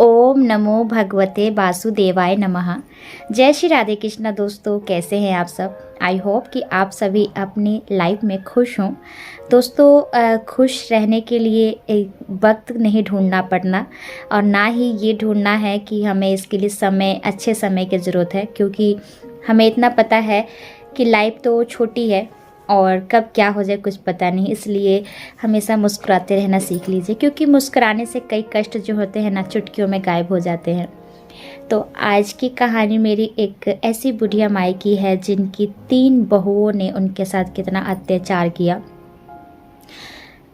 ओम नमो भगवते वासुदेवाय नमः। जय श्री राधे कृष्णा। दोस्तों, कैसे हैं आप सब? आई होप कि आप सभी अपनी लाइफ में खुश हों। दोस्तों, खुश रहने के लिए एक वक्त नहीं ढूंढना पड़ना, और ना ही ये ढूंढना है कि हमें इसके लिए अच्छे समय की ज़रूरत है, क्योंकि हमें इतना पता है कि लाइफ तो छोटी है और कब क्या हो जाए कुछ पता नहीं। इसलिए हमेशा मुस्कुराते रहना सीख लीजिए, क्योंकि मुस्कुराने से कई कष्ट जो होते हैं ना, चुटकियों में गायब हो जाते हैं। तो आज की कहानी मेरी एक ऐसी बुढ़िया माई की है जिनकी 3 बहुओं ने उनके साथ कितना अत्याचार किया।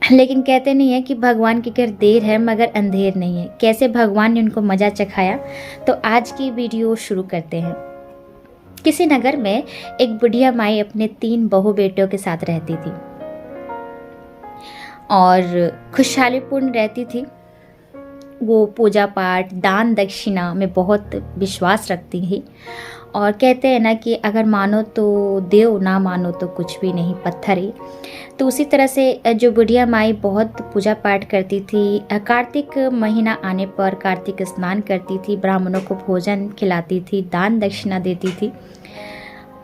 लेकिन कहते नहीं है कि भगवान की घर देर है मगर अंधेर नहीं है। कैसे भगवान ने उनको मज़ा चखाया, तो आज की वीडियो शुरू करते हैं। किसी नगर में एक बुढ़िया माई अपने 3 बहू बेटियों के साथ रहती थी और खुशहालीपूर्ण रहती थी। वो पूजा पाठ, दान दक्षिणा में बहुत विश्वास रखती थी, और कहते हैं ना कि अगर मानो तो देव, ना मानो तो कुछ भी नहीं, पत्थर ही। तो उसी तरह से जो बुढ़िया माई बहुत पूजा पाठ करती थी, कार्तिक महीना आने पर कार्तिक स्नान करती थी, ब्राह्मणों को भोजन खिलाती थी, दान दक्षिणा देती थी।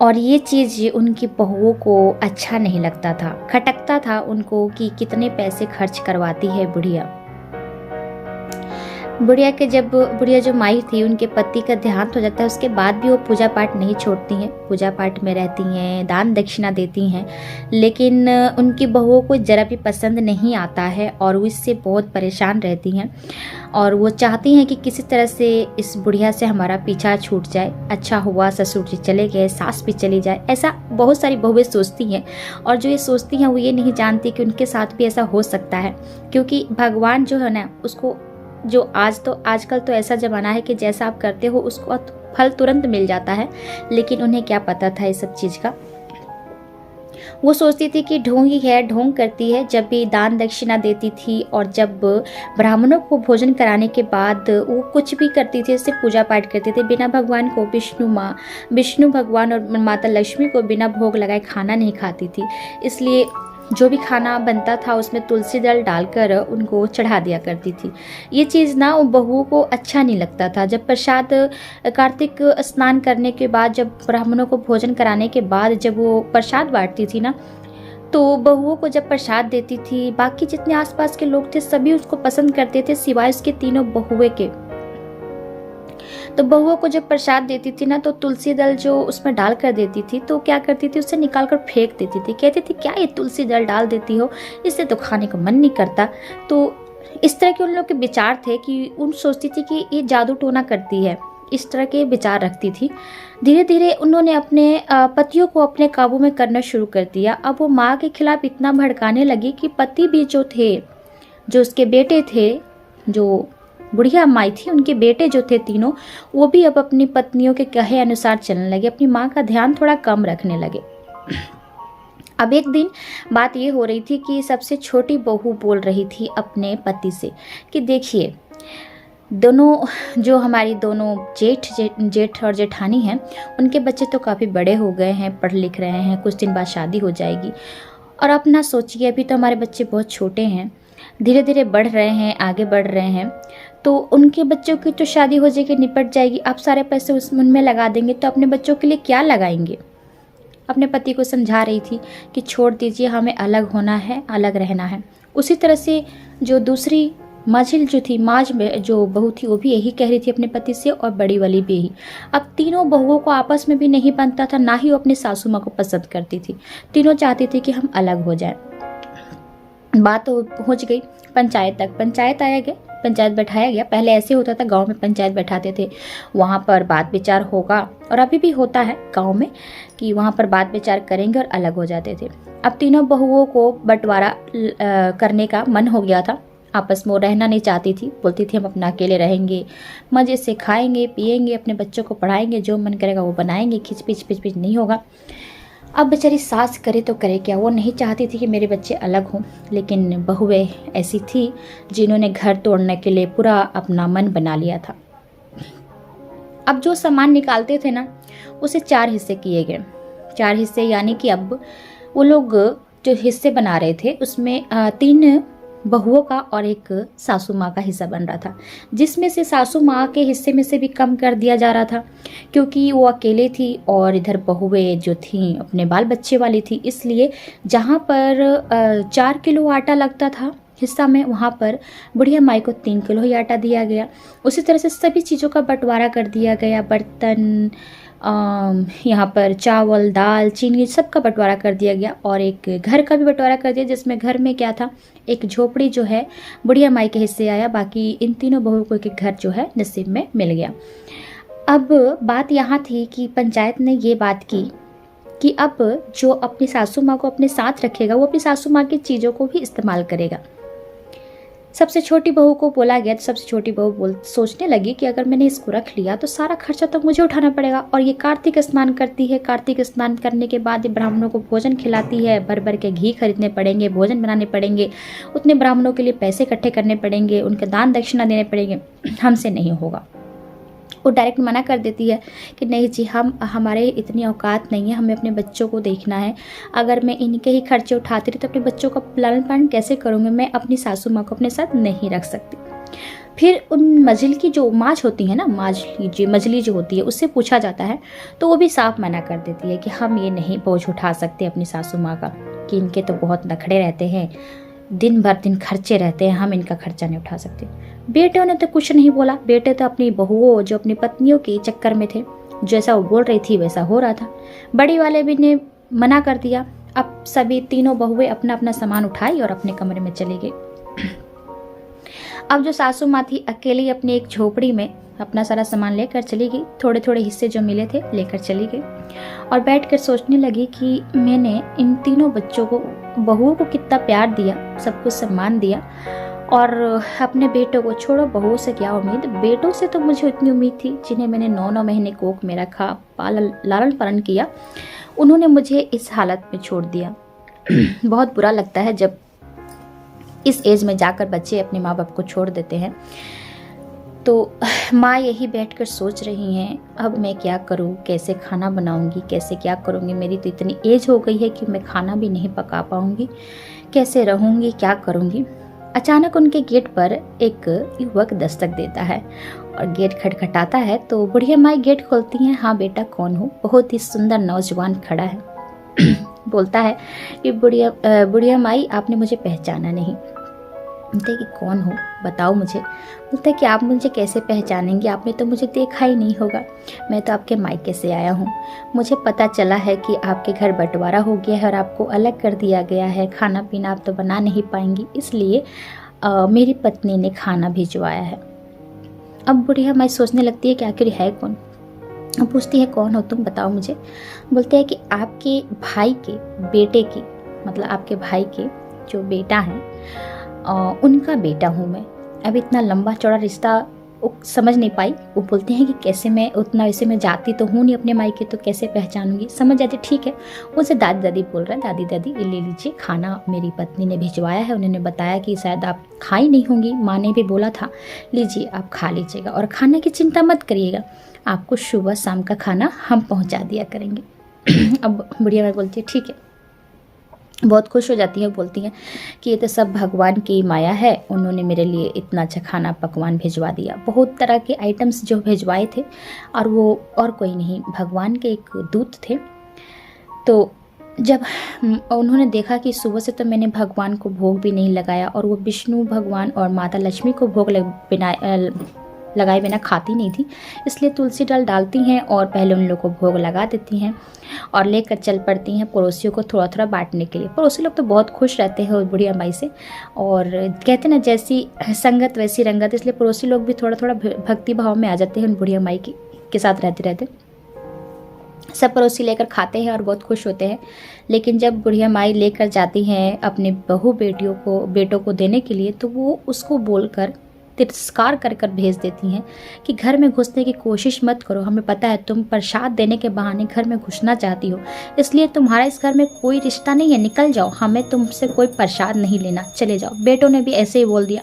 और ये चीज़ उनकी बहुओं को अच्छा नहीं लगता था, खटकता था उनको कि कितने पैसे खर्च करवाती है बुढ़िया। बुढ़िया जो माई थी, उनके पति का देहांत हो जाता है, उसके बाद भी वो पूजा पाठ नहीं छोड़ती हैं, पूजा पाठ में रहती हैं, दान दक्षिणा देती हैं। लेकिन उनकी बहुओं को जरा भी पसंद नहीं आता है और वो इससे बहुत परेशान रहती हैं, और वो चाहती हैं कि किसी तरह से इस बुढ़िया से हमारा पीछा छूट जाए। अच्छा हुआ ससुर जी चले गए, सास भी चली जाए, ऐसा बहुत सारी बहुएं सोचती हैं। और जो ये सोचती हैं वो ये नहीं जानती कि उनके साथ भी ऐसा हो सकता है, क्योंकि भगवान जो है ना, उसको जो आजकल तो ऐसा ज़माना है कि जैसा आप करते हो उसको फल तुरंत मिल जाता है। लेकिन उन्हें क्या पता था इस सब चीज़ का। वो सोचती थी कि ढोंग ही है, ढोंग करती है। जब भी दान दक्षिणा देती थी और जब ब्राह्मणों को भोजन कराने के बाद वो कुछ भी करती थी, जैसे पूजा पाठ करती थी, बिना भगवान को, विष्णु भगवान और माता लक्ष्मी को बिना भोग लगाए खाना नहीं खाती थी। इसलिए जो भी खाना बनता था उसमें तुलसी दल डालकर उनको चढ़ा दिया करती थी। ये चीज़ ना बहुओं को अच्छा नहीं लगता था। जब प्रसाद, कार्तिक स्नान करने के बाद, जब ब्राह्मणों को भोजन कराने के बाद जब वो प्रसाद बांटती थी ना, तो बहुओं को जब प्रसाद देती थी, बाकी जितने आसपास के लोग थे सभी उसको पसंद करते थे, सिवाय उसके 3 बहुएं के। तो बहुओं को जब प्रसाद देती थी ना, तो तुलसी दल जो उसमें डाल कर देती थी, तो क्या करती थी, उससे निकाल कर फेंक देती थी। कहती थी क्या ये तुलसी दल डाल देती हो, इससे तो खाने का मन नहीं करता। तो इस तरह के उन लोग के विचार थे कि उन सोचती थी कि ये जादू टोना करती है, इस तरह के विचार रखती थी। धीरे धीरे उन्होंने अपने पतियों को अपने काबू में करना शुरू कर दिया। अब वो माँ के खिलाफ इतना भड़काने लगी कि पति भी जो थे, जो उसके बेटे थे, जो बुढ़िया माई थी, उनके बेटे जो थे 3, वो भी अब अपनी पत्नियों के कहे अनुसार चलने लगे, अपनी माँ का ध्यान थोड़ा कम रखने लगे। अब एक दिन बात ये हो रही थी कि सबसे छोटी बहू बोल रही थी अपने पति से कि देखिए, जो हमारी दोनों जेठ और जेठानी हैं, उनके बच्चे तो काफ़ी बड़े हो गए हैं, पढ़ लिख रहे हैं, कुछ दिन बाद शादी हो जाएगी। और अब ना सोचिए, अभी तो हमारे बच्चे बहुत छोटे हैं, धीरे धीरे बढ़ रहे हैं, आगे बढ़ रहे हैं, तो उनके बच्चों की तो शादी हो जाएगी, निपट जाएगी। आप सारे पैसे उनमें लगा देंगे तो अपने बच्चों के लिए क्या लगाएंगे। अपने पति को समझा रही थी कि छोड़ दीजिए, हमें अलग होना है, अलग रहना है। उसी तरह से जो दूसरी माझिल जो थी, माज में जो बहू थी, वो भी यही कह रही थी अपने पति से, और बड़ी वाली भी यही। अब तीनों बहुओं को आपस में भी नहीं बनता था, ना ही वो अपनी सासू माँ को पसंद करती थी। तीनों चाहती थी कि हम अलग हो जाएं। बात तो पहुँच गई पंचायत तक। पंचायत बैठाया गया। पहले ऐसे होता था, गांव में पंचायत बैठाते थे, वहाँ पर बात विचार होगा, और अभी भी होता है गांव में कि वहाँ पर बात विचार करेंगे और अलग हो जाते थे। अब तीनों बहुओं को बंटवारा करने का मन हो गया था, आपस में वो रहना नहीं चाहती थी। बोलती थी हम अपना अकेले रहेंगे, मज़े से खाएंगे पिएंगे, अपने बच्चों को पढ़ाएंगे, जो मन करेगा वो बनाएंगे, खिचपिच नहीं होगा। अब बेचारी सास करे तो करे क्या, वो नहीं चाहती थी कि मेरे बच्चे अलग हों। लेकिन बहुएं ऐसी थी जिन्होंने घर तोड़ने के लिए पूरा अपना मन बना लिया था। अब जो सामान निकालते थे ना, उसे 4 हिस्से किए गए। 4 हिस्से यानी कि अब वो लोग जो हिस्से बना रहे थे उसमें 3 बहुओं का और एक सासू माँ का हिस्सा बन रहा था, जिसमें से सासू माँ के हिस्से में से भी कम कर दिया जा रहा था, क्योंकि वो अकेले थी और इधर बहुएं जो थीं अपने बाल बच्चे वाली थी। इसलिए जहाँ पर 4 किलो आटा लगता था हिस्सा में, वहाँ पर बुढ़िया माई को 3 किलो ही आटा दिया गया। उसी तरह से सभी चीज़ों का बंटवारा कर दिया गया, बर्तन, यहाँ पर चावल, दाल, चीनी, सब का बंटवारा कर दिया गया। और एक घर का भी बंटवारा कर दिया, जिसमें घर में क्या था, एक झोपड़ी जो है बुढ़िया माई के हिस्से आया। बाकी इन तीनों बहुओं को एक घर जो है नसीब में मिल गया। अब बात यहाँ थी कि पंचायत ने ये बात की कि अब जो अपनी सासू माँ को अपने साथ रखेगा वो अपनी सासू माँ की चीज़ों को भी इस्तेमाल करेगा। सबसे छोटी बहू को बोला गया तो सबसे छोटी बहू सोचने लगी कि अगर मैंने इसको रख लिया तो सारा खर्चा तो मुझे उठाना पड़ेगा। और ये कार्तिक स्नान करती है, कार्तिक स्नान करने के बाद ये ब्राह्मणों को भोजन खिलाती है, भर भर के घी खरीदने पड़ेंगे, भोजन बनाने पड़ेंगे, उतने ब्राह्मणों के लिए पैसे इकट्ठे करने पड़ेंगे, उनके दान दक्षिणा देने पड़ेंगे, हमसे नहीं होगा। वो डायरेक्ट मना कर देती है कि नहीं जी, हमारे इतनी औकात नहीं है, हमें अपने बच्चों को देखना है। अगर मैं इनके ही खर्चे उठाती रही तो अपने बच्चों का लालन पालन कैसे करूँगी, मैं अपनी सासू माँ को अपने साथ नहीं रख सकती। फिर उन मजल की जो माज होती है ना, मजली जो होती है, उससे पूछा जाता है तो वो भी साफ मना कर देती है कि हम ये नहीं बोझ उठा सकते अपनी सासू माँ का, कि इनके तो बहुत नखड़े रहते हैं, दिन भर दिन खर्चे रहते हैं, हम इनका खर्चा नहीं उठा सकते। बेटों ने तो कुछ नहीं बोला, बेटे तो अपनी बहुओं जो अपनी पत्नियों के चक्कर में थे, जैसा वो बोल रही थी वैसा हो रहा था। बड़ी वाले भी ने मना कर दिया। अब सभी तीनों बहुएं अपना अपना सामान उठाई और अपने कमरे में चली गई। अब जो सासू माँ थी अकेली अपनी एक झोपड़ी में अपना सारा सामान लेकर चली गई, थोड़े थोड़े हिस्से जो मिले थे लेकर चली गई और बैठकर सोचने लगी कि मैंने इन तीनों बच्चों को, बहुओं को कितना प्यार दिया, सब कुछ सम्मान दिया, और अपने बेटों को छोड़ो, बहुओं से क्या उम्मीद, बेटों से तो मुझे इतनी उम्मीद थी जिन्हें मैंने 9 महीने कोख में रखा, लालन पालन किया, उन्होंने मुझे इस हालत में छोड़ दिया। बहुत बुरा लगता है जब इस एज में जाकर बच्चे अपने माँ बाप को छोड़ देते हैं। तो माँ यही बैठकर सोच रही हैं, अब मैं क्या करूँ, कैसे खाना बनाऊँगी, कैसे क्या करूँगी, मेरी तो इतनी एज हो गई है कि मैं खाना भी नहीं पका पाऊँगी, कैसे रहूँगी, क्या करूँगी। अचानक उनके गेट पर एक युवक दस्तक देता है और गेट खटखटाता है तो बुढ़िया माई गेट खोलती हैं। हाँ बेटा, कौन हो? बहुत ही सुंदर नौजवान खड़ा है। बोलता है कि बुढ़िया माई, आपने मुझे पहचाना नहीं। बोलते कि कौन हो, बताओ मुझे। बोलता है कि आप मुझे कैसे पहचानेंगे, आपने तो मुझे देखा ही नहीं होगा, मैं तो आपके मायके से आया हूँ। मुझे पता चला है कि आपके घर बंटवारा हो गया है और आपको अलग कर दिया गया है, खाना पीना आप तो बना नहीं पाएंगी, इसलिए मेरी पत्नी ने खाना भिजवाया है। अब बुढ़िया माई सोचने लगती है कि आखिर है कौन। अब पूछती है कौन हो तुम, बताओ मुझे। बोलते हैं कि आपके भाई के बेटे की, मतलब आपके भाई के जो बेटा है उनका बेटा हूँ मैं। अब इतना लंबा चौड़ा रिश्ता समझ नहीं पाई। वो बोलते हैं कि कैसे मैं उतना, वैसे मैं जाती तो हूँ नहीं अपने मायके, तो कैसे पहचानूंगी। समझ जाती, ठीक है। उनसे दादी दादी बोल रहा है, दादी दादी ये ले लीजिए, खाना मेरी पत्नी ने भिजवाया है, उन्होंने बताया कि शायद आप खा ही नहीं होंगी, माँ ने भी बोला था, लीजिए आप खा लीजिएगा और खाने की चिंता मत करिएगा, आपको सुबह शाम का खाना हम पहुँचा दिया करेंगे। अब बुढ़िया माँ बोलती है ठीक है, बहुत खुश हो जाती है, बोलती हैं कि ये तो सब भगवान की माया है, उन्होंने मेरे लिए इतना अच्छा खाना पकवान भिजवा दिया। बहुत तरह के आइटम्स जो भिजवाए थे, और वो और कोई नहीं, भगवान के एक दूत थे। तो जब उन्होंने देखा कि सुबह से तो मैंने भगवान को भोग भी नहीं लगाया, और वो विष्णु भगवान और माता लक्ष्मी को भोग लगाए बिना खाती नहीं थी, इसलिए तुलसी डालती हैं और पहले उन लोग को भोग लगा देती हैं और लेकर चल पड़ती हैं पड़ोसियों को थोड़ा थोड़ा बांटने के लिए। पड़ोसी लोग तो बहुत खुश रहते हैं उस बुढ़िया माई से, और कहते ना जैसी संगत वैसी रंगत, इसलिए पड़ोसी लोग भी थोड़ा थोड़ा भक्ति भाव में आ जाते हैं उन बुढ़िया माई के साथ रहते रहते। सब पड़ोसी लेकर खाते हैं और बहुत खुश होते हैं। लेकिन जब बुढ़िया माई लेकर जाती हैं अपने बेटों को देने के लिए, तो वो उसको बोलकर तिरस्कार कर कर भेज देती हैं कि घर में घुसने की कोशिश मत करो, हमें पता है तुम प्रसाद देने के बहाने घर में घुसना चाहती हो, इसलिए तुम्हारा इस घर में कोई रिश्ता नहीं है, निकल जाओ, हमें तुमसे कोई प्रसाद नहीं लेना, चले जाओ। बेटों ने भी ऐसे ही बोल दिया।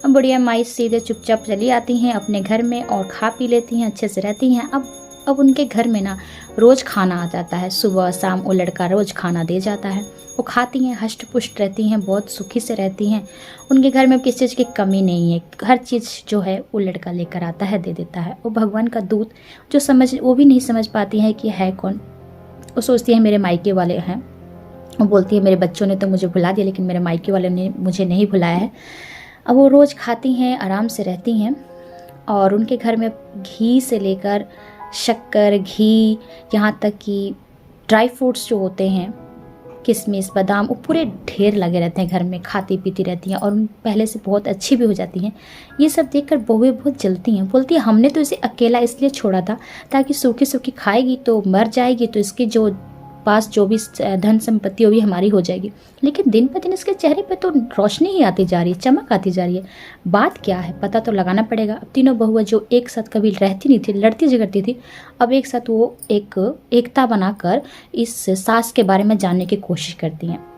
अब बुढ़िया माई सीधे चुपचाप चली आती हैं अपने घर में और खा पी लेती हैं, अच्छे से रहती हैं। अब अब उनके घर में ना रोज़ खाना आ जाता है, सुबह शाम वो लड़का रोज़ खाना दे जाता है। वो खाती हैं, हष्ट पुष्ट रहती हैं, बहुत सुखी से रहती हैं। उनके घर में किसी चीज़ की कमी नहीं है, हर चीज़ जो है वो लड़का लेकर आता है, दे देता है। वो भगवान का दूत वो भी नहीं समझ पाती हैं कि है कौन। वो सोचती है मेरे मायके वाले हैं। वो बोलती है मेरे बच्चों ने तो मुझे भुला दिया, लेकिन मेरे मायके वाले ने मुझे नहीं भुलाया है। अब वो रोज़ खाती हैं, आराम से रहती हैं, और उनके घर में घी से लेकर शक्कर, घी, यहाँ तक कि ड्राई फ्रूट्स जो होते हैं, किशमिश, बादाम, वो पूरे ढेर लगे रहते हैं घर में। खाती पीती रहती हैं और पहले से बहुत अच्छी भी हो जाती हैं। ये सब देखकर बहुएं बहुत जलती हैं, बोलती है हमने तो इसे अकेला इसलिए छोड़ा था ताकि सूखी सूखी खाएगी तो मर जाएगी, तो इसके जो पास जो भी धन संपत्ति वो भी हमारी हो जाएगी। लेकिन दिन पर दिन इसके चेहरे पे तो रोशनी ही आती जा रही है, चमक आती जा रही है। बात क्या है पता तो लगाना पड़ेगा। अब तीनों बहुएं जो एक साथ कभी रहती नहीं थी, लड़ती झगड़ती थी, अब एक साथ वो एकता बनाकर इस सास के बारे में जानने की कोशिश करती हैं।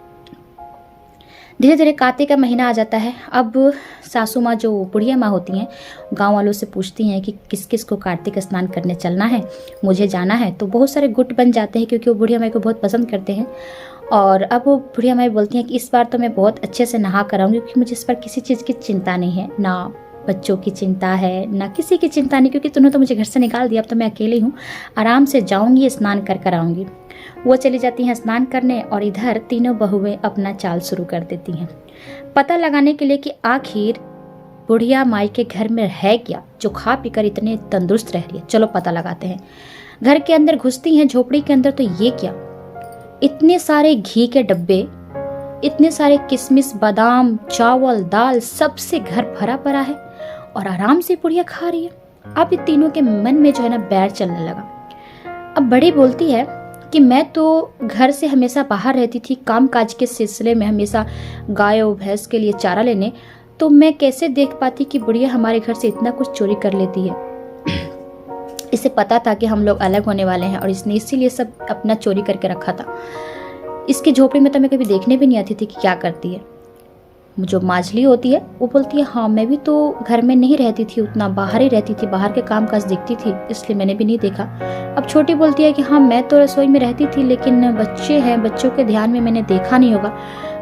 धीरे धीरे कार्तिक का महीना आ जाता है। अब सासू माँ जो बुढ़िया माँ होती हैं, गांव वालों से पूछती हैं कि किस किस को कार्तिक स्नान करने चलना है, मुझे जाना है। तो बहुत सारे गुट बन जाते हैं, क्योंकि वो बुढ़िया माँ को बहुत पसंद करते हैं। और अब वो बुढ़िया माँ बोलती हैं कि इस बार तो मैं बहुत अच्छे से नहा कर आऊँगी, क्योंकि मुझे इस पर किसी चीज़ की चिंता नहीं है, ना बच्चों की चिंता है, ना किसी की चिंता नहीं, क्योंकि तुमने तो मुझे घर से निकाल दिया, अब तो मैं अकेली हूँ, आराम से जाऊँगी, स्नान कर आऊँगी। वो चली जाती हैं स्नान करने, और इधर तीनों बहुएं अपना चाल शुरू कर देती हैं, पता लगाने के लिए कि आखिर बुढ़िया माई के घर में है क्या जो खा पीकर इतने तंदुरुस्त रह रही है। चलो पता लगाते हैं। घर के अंदर घुसती हैं, झोपड़ी के अंदर, तो ये क्या, इतने सारे घी के डब्बे, इतने सारे किशमिश, बादाम, चावल, दाल, सबसे घर भरा पड़ा है, और आराम से बुढ़िया खा रही है। अब ये तीनों के मन में जो है ना बैर चलने लगा। अब बड़ी बोलती है कि मैं तो घर से हमेशा बाहर रहती थी, काम काज के सिलसिले में हमेशा गाय और भैंस के लिए चारा लेने, तो मैं कैसे देख पाती कि बुढ़िया हमारे घर से इतना कुछ चोरी कर लेती है। इसे पता था कि हम लोग अलग होने वाले हैं, और इसने इसीलिए सब अपना चोरी करके रखा था। इसकी झोपड़ी में तो मैं कभी देखने भी नहीं आती थी कि क्या करती है। जो माजली होती है वो बोलती है हाँ मैं भी तो घर में नहीं रहती थी, उतना बाहर ही रहती थी, बाहर के काम काज दिखती थी, इसलिए मैंने भी नहीं देखा। अब छोटी बोलती है कि हाँ मैं तो रसोई में रहती थी, लेकिन बच्चे हैं, बच्चों के ध्यान में मैंने देखा नहीं होगा,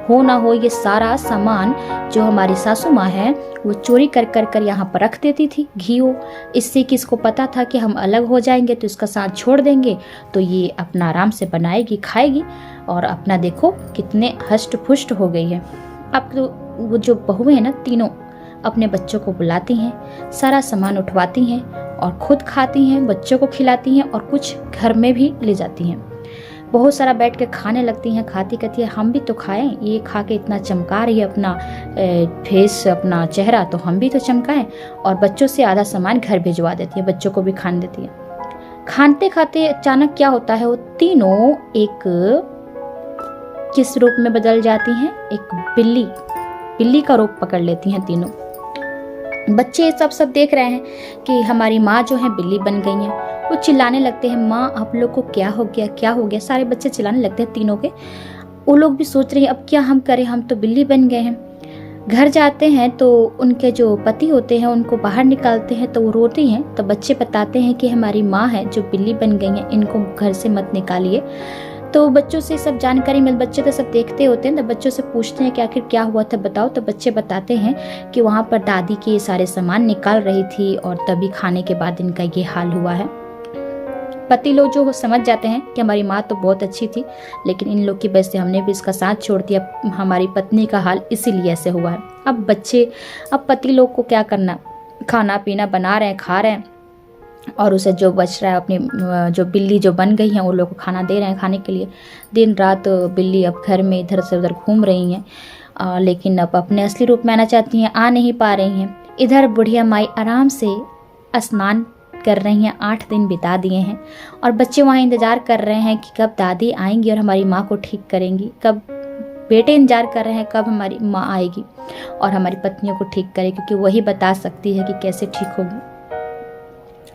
हो ना हो ये सारा सामान जो हमारी सासू माँ है वो चोरी कर यहाँ पर रख देती थी, घी हो, इससे कि इसको पता था कि हम अलग हो जाएंगे तो इसका साथ छोड़ देंगे, तो ये अपना आराम से बनाएगी, खाएगी, और अपना देखो कितने हष्ट पुष्ट हो गई है। अब तो वो जो बहुएं हैं ना तीनों अपने बच्चों को बुलाती हैं, सारा सामान उठवाती हैं और खुद खाती हैं, बच्चों को खिलाती हैं, और कुछ घर में भी ले जाती हैं। बहुत सारा बैठ के खाने लगती हैं, खाती कहती है हम भी तो खाएं, ये खा के इतना चमका रही है अपना फेस, अपना चेहरा, तो हम भी तो चमकाएं। और बच्चों से आधा सामान घर भिजवा देती है, बच्चों को भी खाने देती है। खाते खाते अचानक क्या होता है, वो तीनों एक किस रूप में बदल जाती हैं, एक बिल्ली का रूप पकड़ लेती हैं तीनों। बच्चे सब देख रहे हैं कि हमारी माँ जो है बिल्ली बन गई हैं। वो चिल्लाने लगते हैं माँ आप लोग को क्या हो गया, क्या हो गया, सारे बच्चे चिल्लाने लगते हैं तीनों के। वो लोग भी सोच रहे हैं अब क्या हम करें, हम तो बिल्ली बन गए हैं। घर जाते हैं तो उनके जो पति होते हैं उनको बाहर निकालते हैं, तो वो रोती हैं। तो बच्चे बताते हैं कि हमारी माँ है जो बिल्ली बन गई है, इनको घर से मत निकालिए। तो बच्चों से सब जानकारी मिल, बच्चे तो सब देखते होते हैं, तो बच्चों से पूछते हैं कि आखिर क्या हुआ था बताओ। तो बच्चे बताते हैं कि वहाँ पर दादी के सारे सामान निकाल रही थी और तभी खाने के बाद इनका ये हाल हुआ है। पति लोग जो समझ जाते हैं कि हमारी माँ तो बहुत अच्छी थी, लेकिन इन लोग की वजह से हमने भी इसका साथ छोड़ दिया, हमारी पत्नी का हाल इसीलिए ऐसे हुआ है। अब पति लोग को क्या करना, खाना पीना बना रहे हैं, खा रहे हैं, और उसे जो बच रहा है अपनी जो बिल्ली जो बन गई है उन लोगों को खाना दे रहे हैं खाने के लिए। दिन रात बिल्ली अब घर में इधर से उधर घूम रही हैं, लेकिन अब अपने असली रूप में आना चाहती हैं, आ नहीं पा रही हैं। इधर बुढ़िया माई आराम से स्नान कर रही हैं, 8 दिन बिता दिए हैं, और बच्चे वहाँ इंतज़ार कर रहे हैं कि कब दादी आएंगी और हमारी माँ को ठीक करेंगी, कब बेटे इंतजार कर रहे हैं कब हमारी माँ आएगी और हमारी पत्नियों को ठीक करेगी, क्योंकि वही बता सकती है कि कैसे ठीक होगी।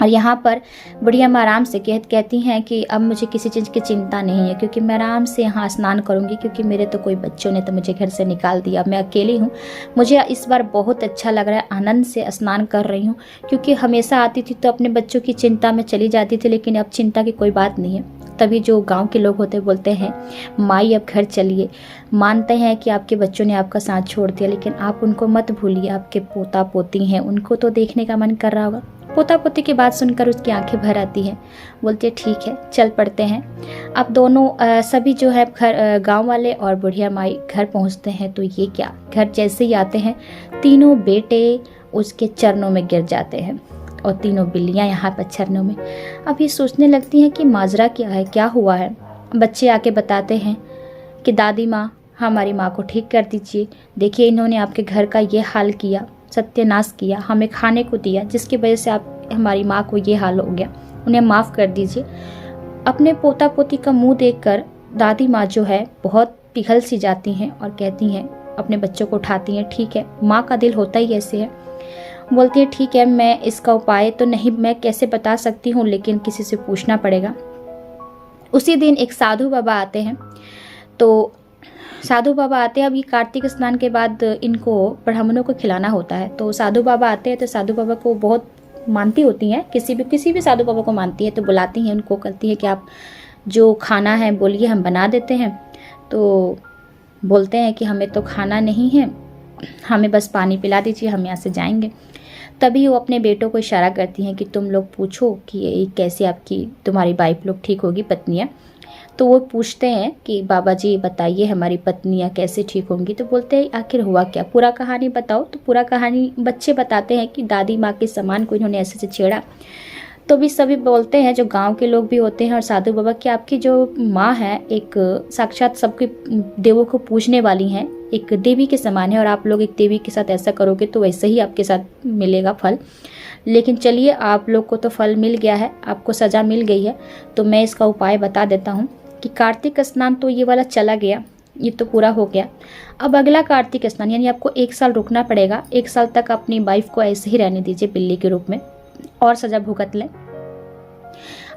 और यहाँ पर बुढ़िया माँ आराम से कहती हैं कि अब मुझे किसी चीज़ की चिंता नहीं है, क्योंकि मैं आराम से यहाँ स्नान करूँगी, क्योंकि मेरे तो कोई बच्चों ने तो मुझे घर से निकाल दिया, मैं अकेली हूँ। मुझे इस बार बहुत अच्छा लग रहा है, आनंद से स्नान कर रही हूँ, क्योंकि हमेशा आती थी तो अपने बच्चों की चिंता में चली जाती थी, लेकिन अब चिंता की कोई बात नहीं है। तभी जो गांव के लोग होते बोलते हैं, माई अब घर चलिए, मानते हैं कि आपके बच्चों ने आपका साथ छोड़ दिया, लेकिन आप उनको मत भूलिए, आपके पोता पोती हैं, उनको तो देखने का मन कर रहा होगा। पोता पोती की बात सुनकर उसकी आंखें भर आती हैं, बोलती है ठीक है चल पड़ते हैं। अब दोनों सभी जो है घर गांव वाले और बुढ़िया माई घर पहुंचते हैं, तो ये क्या, घर जैसे ही आते हैं तीनों बेटे उसके चरणों में गिर जाते हैं और तीनों बिल्लियां यहाँ पर चरणों में। अब ये सोचने लगती हैं कि माजरा क्या है, क्या हुआ है। बच्चे आके बताते हैं कि दादी माँ, हमारी माँ को ठीक कर दीजिए, देखिए इन्होंने आपके घर का ये हाल किया, सत्यानाश किया, हमें खाने को दिया, जिसकी वजह से आप हमारी माँ को ये हाल हो गया, उन्हें माफ़ कर दीजिए। अपने पोता पोती का मुंह देखकर दादी माँ जो है बहुत पिघल सी जाती हैं और कहती हैं, अपने बच्चों को उठाती हैं, ठीक है, माँ का दिल होता ही ऐसे है। बोलती है ठीक है, मैं इसका उपाय तो नहीं मैं कैसे बता सकती हूँ, लेकिन किसी से पूछना पड़ेगा। उसी दिन एक साधु बाबा आते हैं, तो साधु बाबा आते हैं। अब ये कार्तिक स्नान के बाद इनको ब्राह्मणों को खिलाना होता है, तो साधु बाबा आते हैं। तो साधु बाबा को बहुत मानती होती हैं, किसी भी साधु बाबा को मानती है, तो बुलाती हैं उनको, कहती है कि आप जो खाना है बोलिए, हम बना देते हैं। तो बोलते हैं कि हमें तो खाना नहीं है, हमें बस पानी पिला दीजिए, हम यहाँ से जाएंगे। तभी वो अपने बेटों को इशारा करती हैं कि तुम लोग पूछो कि ये कैसे आपकी तुम्हारी वाइफ लोग ठीक होगी, पत्नियाँ। तो वो पूछते हैं कि बाबा जी बताइए हमारी पत्नियाँ कैसे ठीक होंगी। तो बोलते हैं आखिर हुआ क्या, पूरा कहानी बताओ। तो पूरा कहानी बच्चे बताते हैं कि दादी माँ के समान को इन्होंने ऐसे से छेड़ा। तो भी सभी बोलते हैं, जो गांव के लोग भी होते हैं और साधु बाबा, कि आपकी जो माँ है एक साक्षात सबके देवों को पूजने वाली हैं, एक देवी के समान है, और आप लोग एक देवी के साथ ऐसा करोगे तो वैसे ही आपके साथ मिलेगा फल। लेकिन चलिए, आप लोग को तो फल मिल गया है, आपको सज़ा मिल गई है, तो मैं इसका उपाय बता देता हूँ कि कार्तिक स्नान तो ये वाला चला गया, ये तो पूरा हो गया। अब अगला कार्तिक स्नान, यानी आपको 1 साल रुकना पड़ेगा। 1 साल तक अपनी वाइफ को ऐसे ही रहने दीजिए बिल्ली के रूप में, और सजा भुगत लें।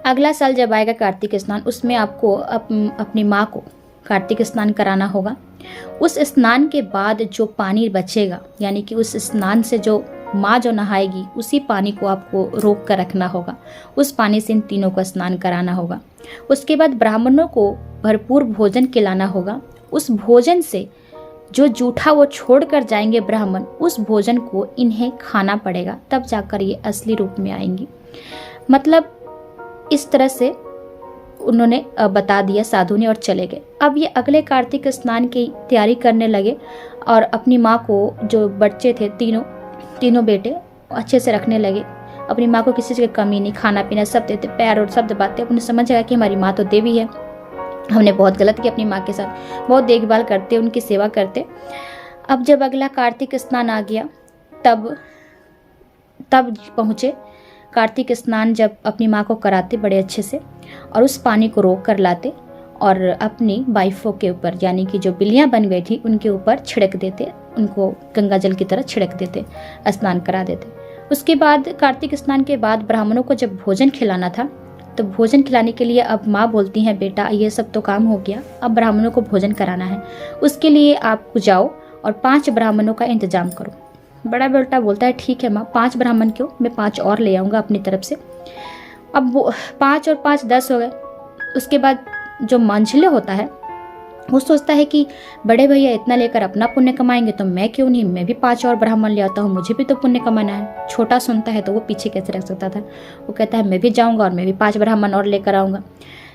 अगला साल जब आएगा कार्तिक स्नान, उसमें आपको अपनी माँ को कार्तिक स्नान कराना होगा। उस स्नान के बाद जो पानी बचेगा, यानी कि उस स्नान से जो माँ जो नहाएगी, उसी पानी को आपको रोक कर रखना होगा। उस पानी से इन तीनों को स्नान कराना होगा। उसके बाद ब्राह्मणों को भरपूर भोजन खिलाना होगा। उस भोजन से जो जूठा वो छोड़ कर जाएंगे ब्राह्मण, उस भोजन को इन्हें खाना पड़ेगा, तब जाकर ये असली रूप में आएंगी। मतलब इस तरह से उन्होंने बता दिया साधु ने, और चले गए। अब ये अगले कार्तिक स्नान की तैयारी करने लगे और अपनी माँ को, जो बच्चे थे तीनों बेटे, अच्छे से रखने लगे। अपनी माँ को किसी चीज़ की कमी नहीं, खाना पीना सब देते, पैर और सब दबाते। उन्हें समझ आया कि हमारी माँ तो देवी है, हमने बहुत गलत किया अपनी माँ के साथ, बहुत देखभाल करते, उनकी सेवा करते। अब जब अगला कार्तिक स्नान आ गया, तब पहुँचे। कार्तिक स्नान जब अपनी माँ को कराते बड़े अच्छे से, और उस पानी को रोक कर लाते और अपनी वाइफों के ऊपर, यानी कि जो बिल्लियाँ बन गई थी उनके ऊपर छिड़क देते, उनको गंगा जल की तरह छिड़क देते, स्नान करा देते। उसके बाद कार्तिक स्नान के बाद ब्राह्मणों को जब भोजन खिलाना था, तो भोजन खिलाने के लिए अब माँ बोलती हैं, बेटा ये सब तो काम हो गया, अब ब्राह्मणों को भोजन कराना है। उसके लिए आप जाओ और 5 ब्राह्मणों का इंतजाम करो। बड़ा बेटा बोलता है ठीक है माँ, 5 ब्राह्मण क्यों, मैं 5 और ले आऊँगा अपनी तरफ से। अब वो 5 और 5 10 हो गए। उसके बाद जो मंझले होता है वो सोचता है कि बड़े भैया इतना लेकर अपना पुण्य कमाएंगे, तो मैं क्यों नहीं, मैं भी 5 और ब्राह्मण ले आता हूँ, मुझे भी तो पुण्य कमाना है। छोटा सुनता है तो वो पीछे कैसे रख सकता था, वो कहता है मैं भी जाऊँगा और मैं भी 5 ब्राह्मण और लेकर आऊँगा।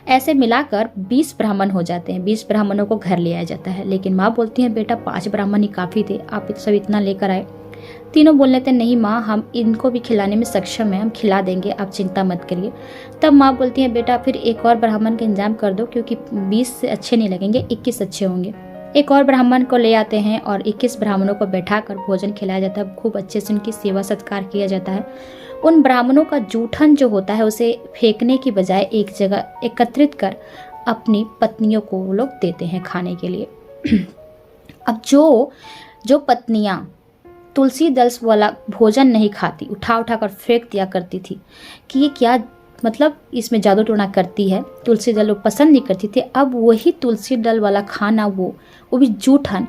ऐसे मिलाकर 20 ब्राह्मण हो जाते हैं। 20 ब्राह्मणों को घर ले आया जाता है। लेकिन माँ बोलती है बेटा 5 ब्राह्मण ही काफ़ी थे, आप सब इतना लेकर आए। तीनों बोल लेते नहीं माँ, हम इनको भी खिलाने में सक्षम हैं, हम खिला देंगे, आप चिंता मत करिए। तब माँ बोलती है बेटा फिर एक और ब्राह्मण का इंतजाम कर दो, क्योंकि 20 से अच्छे नहीं लगेंगे, 21 अच्छे होंगे। एक और ब्राह्मण को ले आते हैं और 21 ब्राह्मणों को बैठाकर भोजन खिलाया जाता है। खूब अच्छे से उनकी सेवा सत्कार किया जाता है। उन ब्राह्मणों का जूठन जो होता है उसे फेंकने की बजाय एक जगह एकत्रित कर अपनी पत्नियों को वो लोग देते हैं खाने के लिए। अब जो पत्नियाँ तुलसी दल वाला भोजन नहीं खाती, उठा उठा कर फेंक दिया करती थी कि ये क्या, मतलब इसमें जादू टोना करती है। तुलसी दल वो पसंद नहीं करती थी। अब वही तुलसी दल वाला खाना वो भी जूठन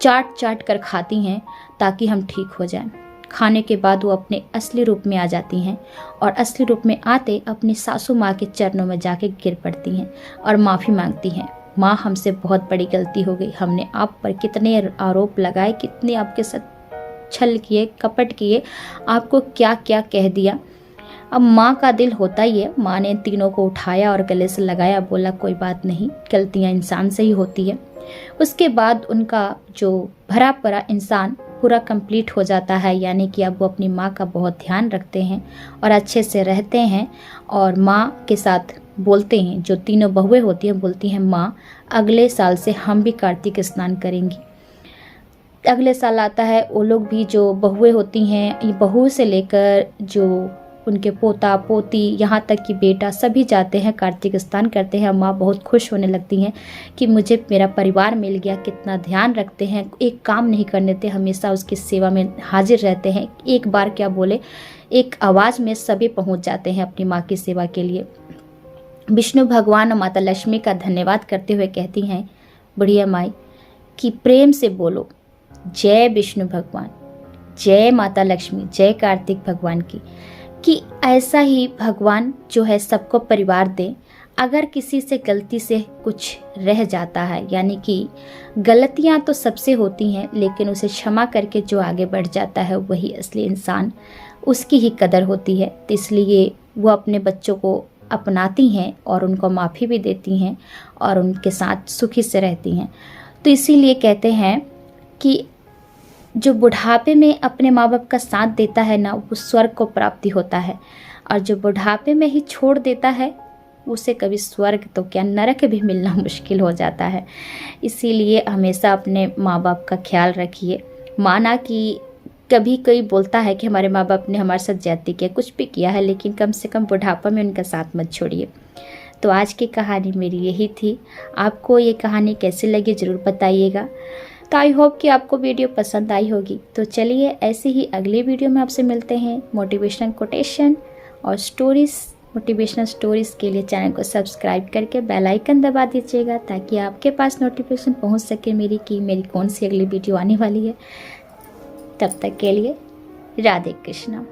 चाट चाट कर खाती हैं ताकि हम ठीक हो जाएं। खाने के बाद वो अपने असली रूप में आ जाती हैं और असली रूप में आते अपनी सासू माँ के चरणों में जाके गिर पड़ती हैं और माफ़ी मांगती हैं। माँ, हमसे बहुत बड़ी गलती हो गई, हमने आप पर कितने आरोप लगाए, कितने आपके साथ छल किए, कपट किए, आपको क्या क्या कह दिया। अब माँ का दिल होता ही है। माँ ने तीनों को उठाया और गले से लगाया, बोला कोई बात नहीं, गलतियाँ इंसान से ही होती है। उसके बाद उनका जो भरा पड़ा इंसान पूरा कंप्लीट हो जाता है, यानी कि अब वो अपनी माँ का बहुत ध्यान रखते हैं और अच्छे से रहते हैं और माँ के साथ बोलते हैं। जो तीनों बहुएं होती हैं बोलती हैं, माँ अगले साल से हम भी कार्तिक स्नान करेंगी। अगले साल आता है, वो लोग भी जो बहुएं होती हैं, ये बहू से लेकर जो उनके पोता पोती यहाँ तक कि बेटा सभी जाते हैं, कार्तिक स्नान करते हैं। माँ बहुत खुश होने लगती हैं कि मुझे मेरा परिवार मिल गया, कितना ध्यान रखते हैं, एक काम नहीं करने देते, हमेशा उसकी सेवा में हाजिर रहते हैं। एक बार क्या बोले, एक आवाज़ में सभी पहुँच जाते हैं अपनी माँ की सेवा के लिए। विष्णु भगवान और माता लक्ष्मी का धन्यवाद करते हुए कहती हैं बुढ़िया माई कि प्रेम से बोलो जय विष्णु भगवान, जय माता लक्ष्मी, जय कार्तिक भगवान की, कि ऐसा ही भगवान जो है सबको परिवार दे। अगर किसी से गलती से कुछ रह जाता है, यानी कि गलतियां तो सबसे होती हैं, लेकिन उसे क्षमा करके जो आगे बढ़ जाता है वही असली इंसान, उसकी ही कदर होती है। तो इसलिए वो अपने बच्चों को अपनाती हैं और उनको माफ़ी भी देती हैं और उनके साथ सुखी से रहती हैं। तो इसीलिए कहते हैं कि जो बुढ़ापे में अपने माँ बाप का साथ देता है ना, वो स्वर्ग को प्राप्ति होता है, और जो बुढ़ापे में ही छोड़ देता है उसे कभी स्वर्ग तो क्या नरक भी मिलना मुश्किल हो जाता है। इसीलिए हमेशा अपने माँ बाप का ख्याल रखिए। माना कि कभी कोई बोलता है कि हमारे माँ बाप ने हमारे साथ ज्यादती किया, कुछ भी किया है, लेकिन कम से कम बुढ़ापा में उनका साथ मत छोड़िए। तो आज की कहानी मेरी यही थी। आपको ये कहानी कैसी लगी ज़रूर बताइएगा। तो आई होप कि आपको वीडियो पसंद आई होगी। तो चलिए ऐसे ही अगले वीडियो में आपसे मिलते हैं। मोटिवेशनल कोटेशन और स्टोरीज़, मोटिवेशनल स्टोरीज़ के लिए चैनल को सब्सक्राइब करके बेल आइकन दबा दीजिएगा ताकि आपके पास नोटिफिकेशन पहुंच सके मेरी कि मेरी कौन सी अगली वीडियो आने वाली है। तब तक के लिए राधे कृष्णा।